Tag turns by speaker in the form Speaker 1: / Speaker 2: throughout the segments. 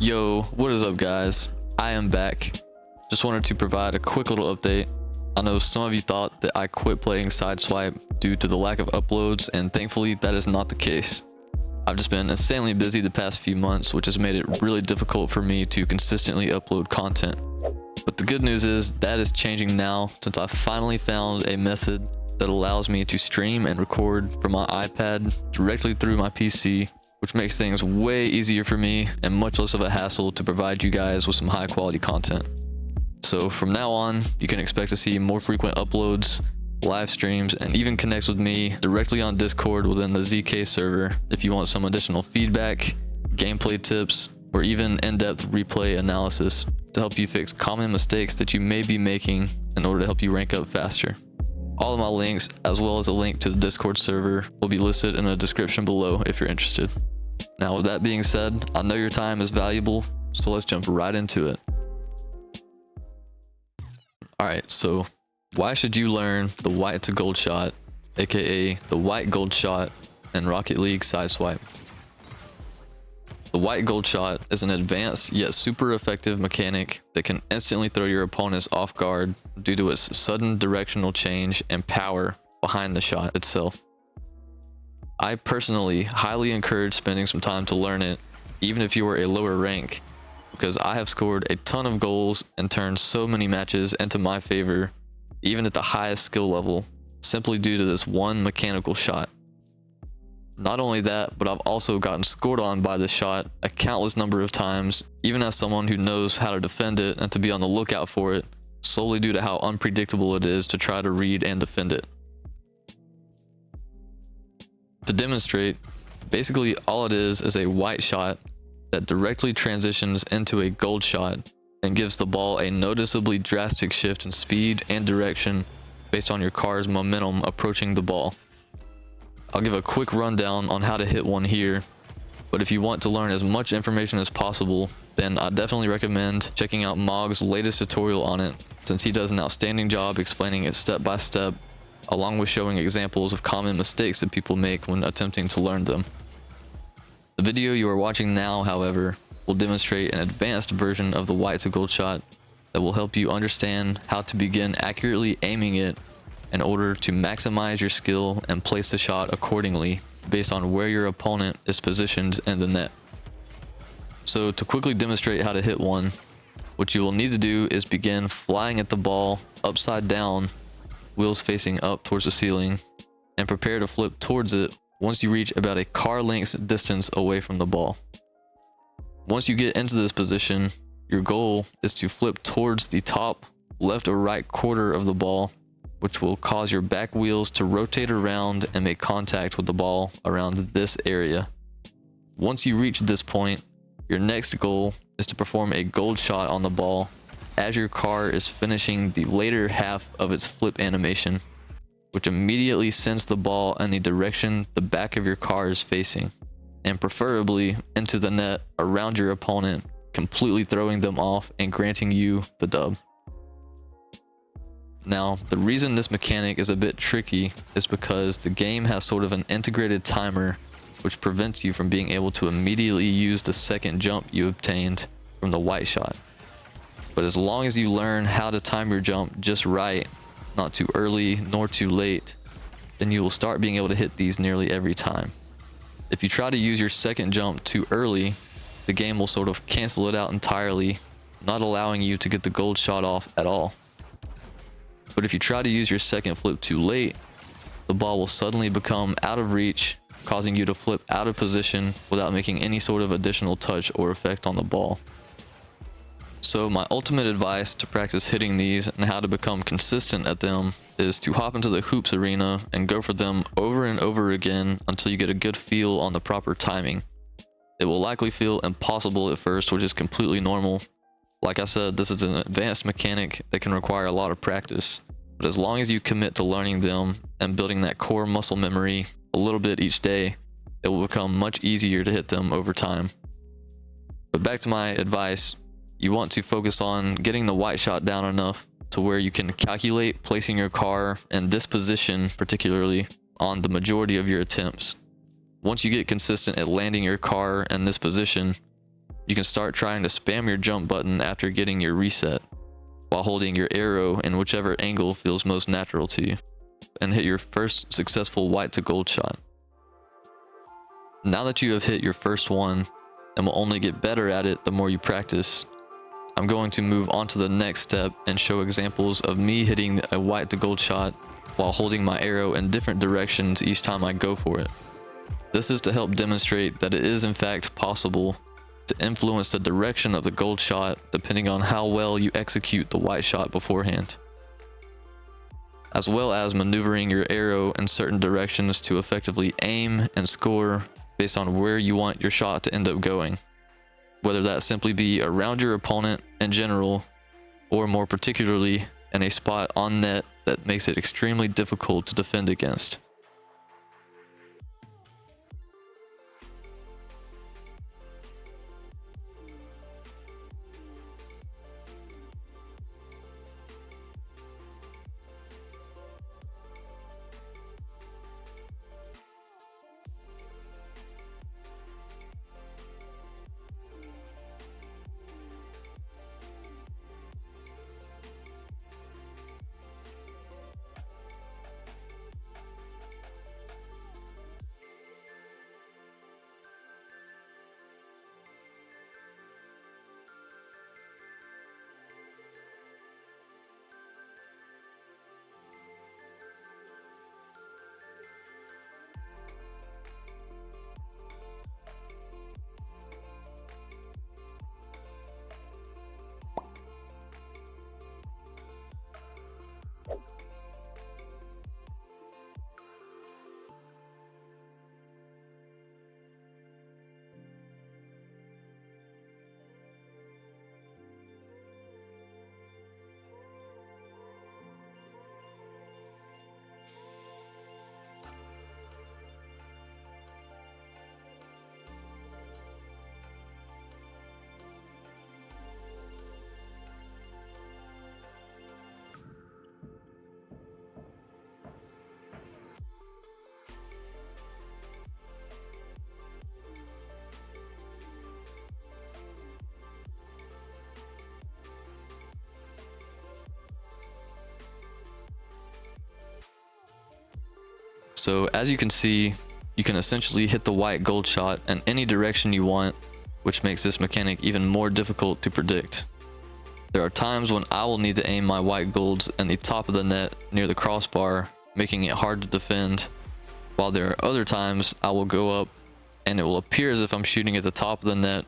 Speaker 1: Yo, what is up guys? I am back. Just wanted to provide a quick little update. I know some of you thought that I quit playing Sideswipe due to the lack of uploads, and thankfully that is not the case. I've just been insanely busy the past few months, which has made it really difficult for me to consistently upload content. But the good news is that is changing now, since I finally found a method that allows me to stream and record from my iPad directly through my PC, which makes things way easier for me and much less of a hassle to provide you guys with some high quality content. So from now on, you can expect to see more frequent uploads, live streams, and even connect with me directly on Discord within the ZK server if you want some additional feedback, gameplay tips, or even in-depth replay analysis to help you fix common mistakes that you may be making in order to help you rank up faster. All of my links, as well as a link to the Discord server, will be listed in the description below if you're interested. Now, with that being said, I know your time is valuable, so let's jump right into it. Alright, so why should you learn the white to gold shot, aka the white gold shot in Rocket League Sideswipe? The white gold shot is an advanced yet super effective mechanic that can instantly throw your opponents off guard due to its sudden directional change and power behind the shot itself. I personally highly encourage spending some time to learn it, even if you are a lower rank, because I have scored a ton of goals and turned so many matches into my favor, even at the highest skill level, simply due to this one mechanical shot. Not only that, but I've also gotten scored on by this shot a countless number of times, even as someone who knows how to defend it and to be on the lookout for it, solely due to how unpredictable it is to try to read and defend it. To demonstrate, basically all it is a white shot that directly transitions into a gold shot and gives the ball a noticeably drastic shift in speed and direction based on your car's momentum approaching the ball. I'll give a quick rundown on how to hit one here, but if you want to learn as much information as possible, then I definitely recommend checking out Mog's latest tutorial on it, since he does an outstanding job explaining it step by step, along with showing examples of common mistakes that people make when attempting to learn them. The video you are watching now, however, will demonstrate an advanced version of the white to gold shot that will help you understand how to begin accurately aiming it in order to maximize your skill and place the shot accordingly based on where your opponent is positioned in the net. So to quickly demonstrate how to hit one, what you will need to do is begin flying at the ball upside down, wheels facing up towards the ceiling, and prepare to flip towards it once you reach about a car length's distance away from the ball. Once you get into this position, your goal is to flip towards the top left or right quarter of the ball, which will cause your back wheels to rotate around and make contact with the ball around this area. Once you reach this point, your next goal is to perform a gold shot on the ball as your car is finishing the later half of its flip animation, which immediately sends the ball in the direction the back of your car is facing, and preferably into the net around your opponent, completely throwing them off and granting you the dub. Now, the reason this mechanic is a bit tricky is because the game has sort of an integrated timer which prevents you from being able to immediately use the second jump you obtained from the white shot. But as long as you learn how to time your jump just right, not too early nor too late, then you will start being able to hit these nearly every time. If you try to use your second jump too early, the game will sort of cancel it out entirely, not allowing you to get the gold shot off at all. But if you try to use your second flip too late, the ball will suddenly become out of reach, causing you to flip out of position without making any sort of additional touch or effect on the ball. So my ultimate advice to practice hitting these and how to become consistent at them is to hop into the hoops arena and go for them over and over again until you get a good feel on the proper timing. It will likely feel impossible at first, which is completely normal. Like I said, this is an advanced mechanic that can require a lot of practice, but as long as you commit to learning them and building that core muscle memory a little bit each day, it will become much easier to hit them over time. But back to my advice, you want to focus on getting the white shot down enough to where you can calculate placing your car in this position, particularly on the majority of your attempts. Once you get consistent at landing your car in this position, you can start trying to spam your jump button after getting your reset, while holding your arrow in whichever angle feels most natural to you, and hit your first successful white to gold shot. Now that you have hit your first one, and will only get better at it the more you practice, I'm going to move on to the next step and show examples of me hitting a white to gold shot while holding my arrow in different directions each time I go for it. This is to help demonstrate that it is in fact possible to influence the direction of the gold shot depending on how well you execute the white shot beforehand, as well as maneuvering your arrow in certain directions to effectively aim and score based on where you want your shot to end up going, whether that simply be around your opponent in general, or more particularly in a spot on net that makes it extremely difficult to defend against. So as you can see, you can essentially hit the white gold shot in any direction you want, which makes this mechanic even more difficult to predict. There are times when I will need to aim my white golds in the top of the net near the crossbar, making it hard to defend, while there are other times I will go up and it will appear as if I'm shooting at the top of the net,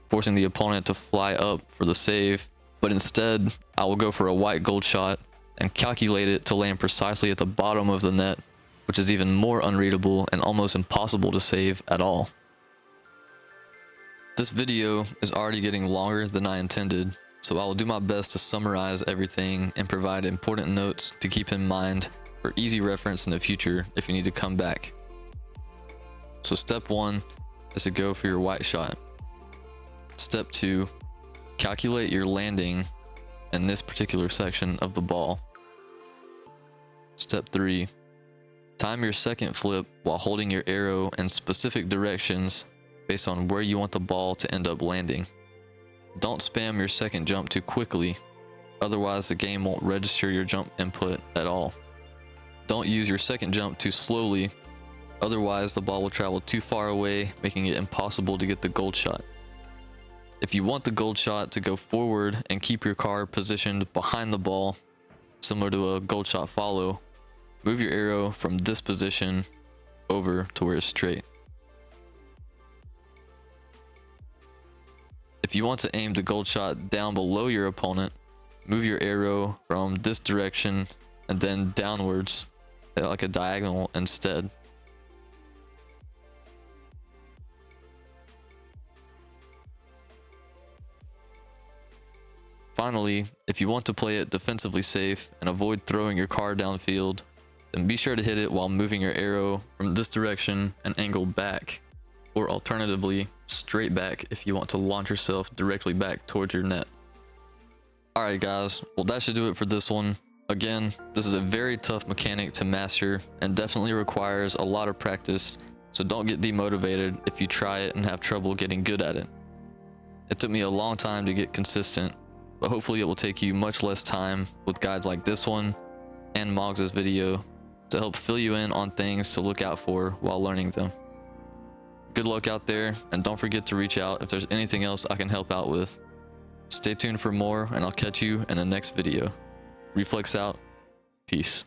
Speaker 1: forcing the opponent to fly up for the save, but instead I will go for a white gold shot and calculate it to land precisely at the bottom of the net, which is even more unreadable and almost impossible to save at all. This video is already getting longer than I intended, so I will do my best to summarize everything and provide important notes to keep in mind for easy reference in the future if you need to come back. So step 1 is to go for your white shot. Step 2, calculate your landing in this particular section of the ball. Step 3, time your second flip while holding your arrow in specific directions based on where you want the ball to end up landing. Don't spam your second jump too quickly, otherwise the game won't register your jump input at all. Don't use your second jump too slowly, otherwise the ball will travel too far away, making it impossible to get the gold shot. If you want the gold shot to go forward and keep your car positioned behind the ball, similar to a gold shot follow, move your arrow from this position over to where it's straight. If you want to aim the gold shot down below your opponent, move your arrow from this direction and then downwards, like a diagonal instead. Finally, if you want to play it defensively safe and avoid throwing your car downfield, then be sure to hit it while moving your arrow from this direction and angle back, or alternatively, straight back if you want to launch yourself directly back towards your net. Alright guys, well that should do it for this one. Again, this is a very tough mechanic to master and definitely requires a lot of practice, so don't get demotivated if you try it and have trouble getting good at it. It took me a long time to get consistent, but hopefully it will take you much less time with guides like this one and Moggs' video to help fill you in on things to look out for while learning them. Good luck out there, and don't forget to reach out if there's anything else I can help out with. Stay tuned for more, and I'll catch you in the next video. Reflex out. Peace.